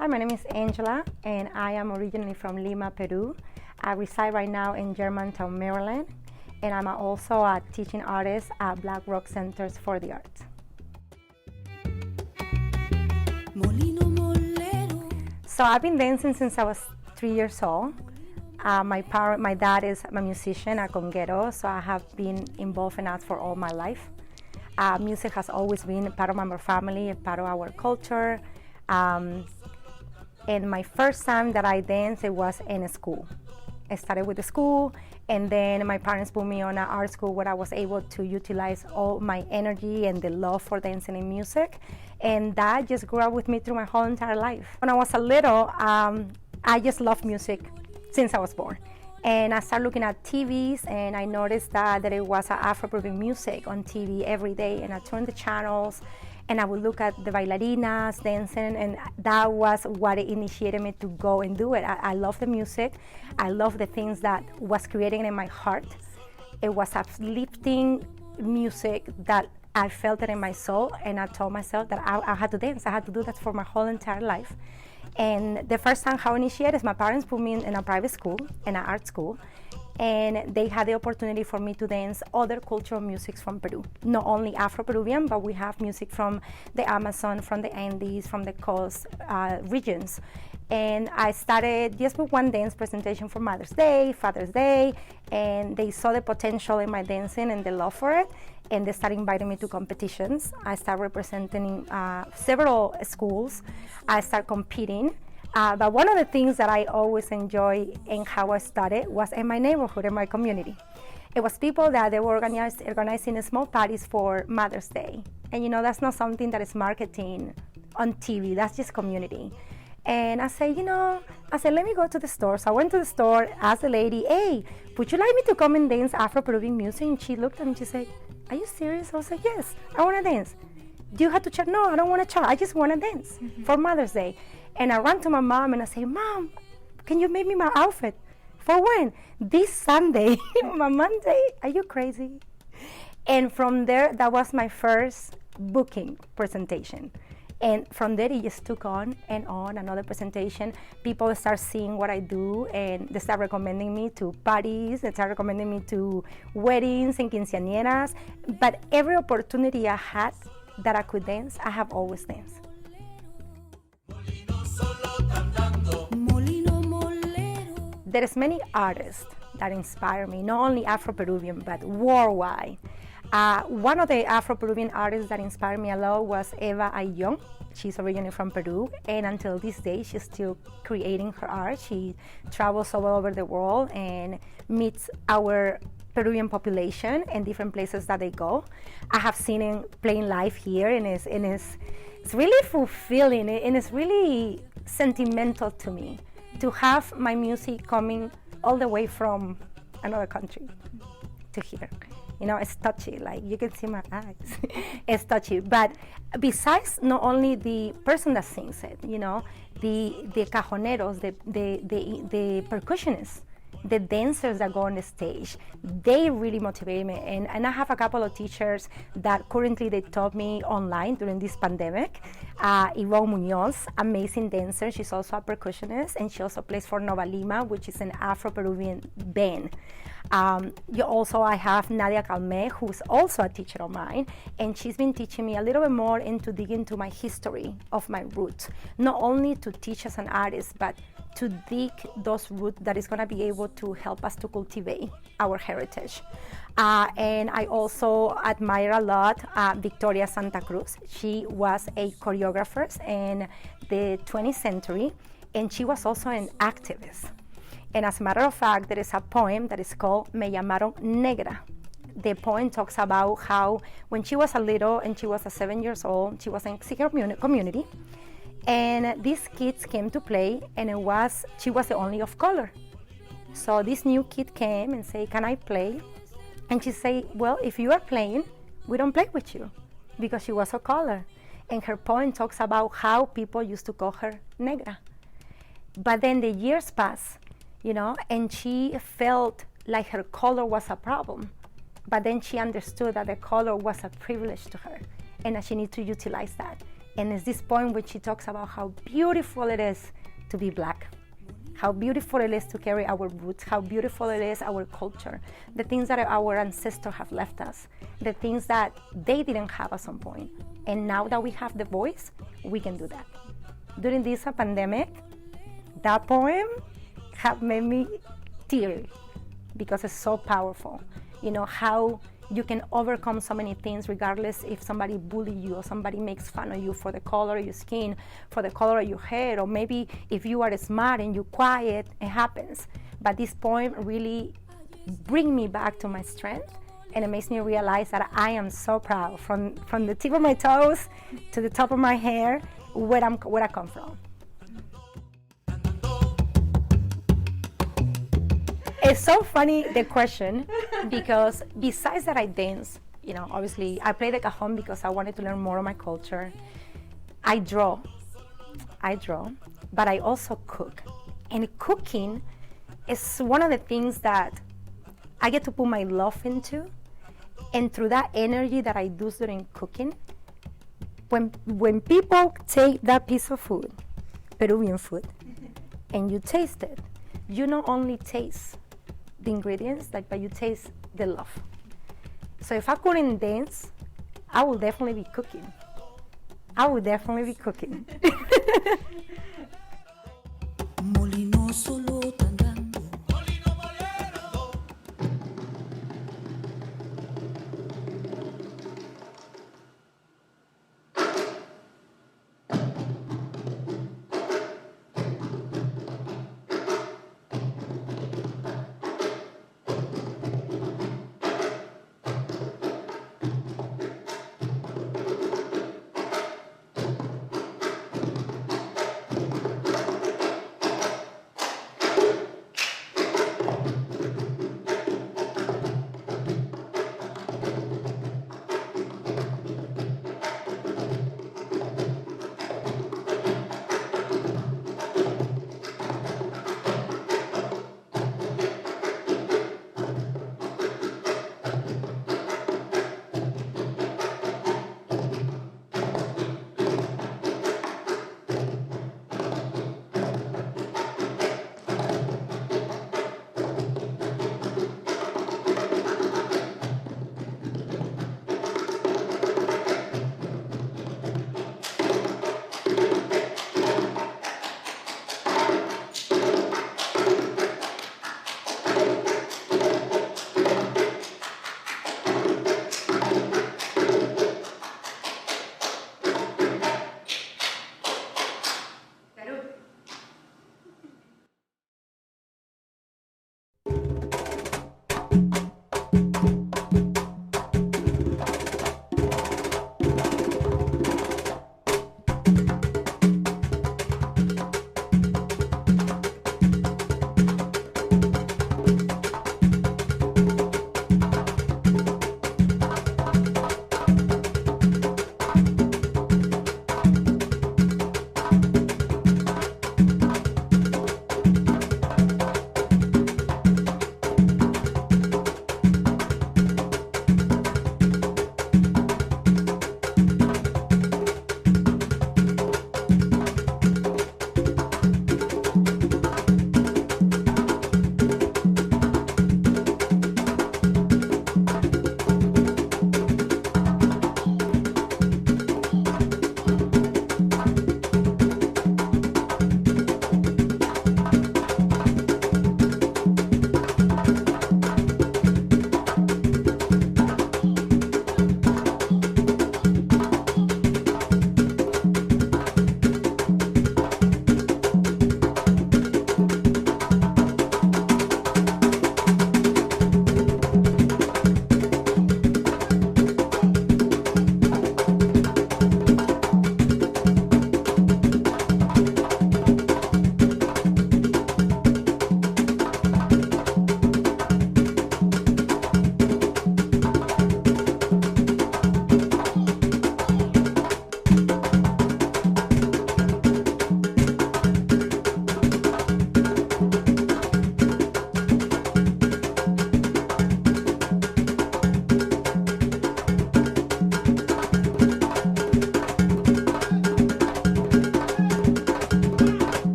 Hi, my name is Angela, and I am originally from Lima, Peru. I reside right now in Germantown, Maryland, and I'm also a teaching artist at Black Rock Centers for the Arts. So I've been dancing since I was 3 years old. My dad is a musician, a Congero, so I have been involved in arts for all my life. Music has always been part of my family, part of our culture. And my first time that I danced, it was in a school. I started with the school, and then my parents put me on an art school where I was able to utilize all my energy and the love for dancing and music. And that just grew up with me through my whole entire life. When I was a little, I just loved music since I was born. And I started looking at TVs, and I noticed that it was Afro-Peruvian music on TV every day. And I turned the channels, and I would look at the bailarinas dancing, and that was what initiated me to go and do it. I love the music. I love the things that was creating in my heart. It was uplifting music that I felt it in my soul, and I told myself that I had to dance. I had to do that for my whole entire life. And the first time how I initiated is my parents put me in a private school, in an art school, and they had the opportunity for me to dance other cultural musics from Peru. Not only Afro-Peruvian, but we have music from the Amazon, from the Andes, from the coast regions. And I started just with one dance presentation for Mother's Day, Father's Day, and they saw the potential in my dancing and the love for it, and they started inviting me to competitions. I started representing several schools. I started competing. But one of the things that I always enjoy in how I started was in my neighborhood, in my community. It was people that they were organizing small parties for Mother's Day. And that's not something that is marketing on TV, that's just community. And I said, let me go to the store. So I went to the store, asked the lady, hey, would you like me to come and dance Afro-Peruvian music? And she looked at me and she said, are you serious? I was like, yes, I want to dance. Do you have to charge? No, I don't want to charge. I just want to dance for Mother's Day. And I ran to my mom and I said, Mom, can you make me my outfit? For when? This Sunday, my Monday. Are you crazy? And from there, that was my first booking presentation. And from there, it just took on, another presentation. People start seeing what I do, and they start recommending me to parties, they start recommending me to weddings and quinceañeras. But every opportunity I had that I could dance, I have always danced. There's many artists that inspire me, not only Afro-Peruvian, but worldwide. One of the Afro-Peruvian artists that inspired me a lot was Eva Ayllón. She's originally from Peru, and until this day, she's still creating her art. She travels all over the world and meets our Peruvian population in different places that they go. I have seen him playing live here, and it's really fulfilling, and it's really sentimental to me to have my music coming all the way from another country to here. It's touchy, like you can see my eyes. It's touchy. But besides not only the person that sings it, the cajoneros, the percussionists, the dancers that go on the stage, they really motivate me. And I have a couple of teachers that currently they taught me online during this pandemic. Yvonne Munoz, amazing dancer. She's also a percussionist, and she also plays for Nova Lima, which is an Afro-Peruvian band. I have Nadia Calme, who's also a teacher of mine, and she's been teaching me a little bit more into digging into my history of my roots, not only to teach as an artist, but to dig those roots that is going to be able to help us to cultivate our heritage. And I also admire a lot Victoria Santa Cruz. She was a choreographer in the 20th century, and she was also an activist. And as a matter of fact, there is a poem that is called Me Llamaron Negra. The poem talks about how when she was a little and she was 7 years old, she was in a community, and these kids came to play, and she was the only of color. So this new kid came and said, can I play? And she said, well, if you are playing, we don't play with you, because she was of color. And her poem talks about how people used to call her negra. But then the years passed, and she felt like her color was a problem. But then she understood that the color was a privilege to her, and that she needed to utilize that. And it's this point where she talks about how beautiful it is to be Black, how beautiful it is to carry our roots, how beautiful it is our culture, the things that our ancestors have left us, the things that they didn't have at some point. And now that we have the voice, we can do that. During this pandemic, that poem have made me tear because it's so powerful. You know, how you can overcome so many things regardless if somebody bullies you or somebody makes fun of you for the color of your skin, for the color of your hair, or maybe if you are smart and you're quiet, it happens. But this poem really brings me back to my strength, and it makes me realize that I am so proud from the tip of my toes to the top of my hair where I come from. It's so funny, the question, because besides that I dance, you know, obviously I play the cajon because I wanted to learn more of my culture. I draw, but I also cook. And cooking is one of the things that I get to put my love into. And through that energy that I do during cooking, when people take that piece of food, Peruvian food, and you taste it, you not only taste the ingredients, but you taste the love. So if I couldn't dance, I would definitely be cooking. Molinoso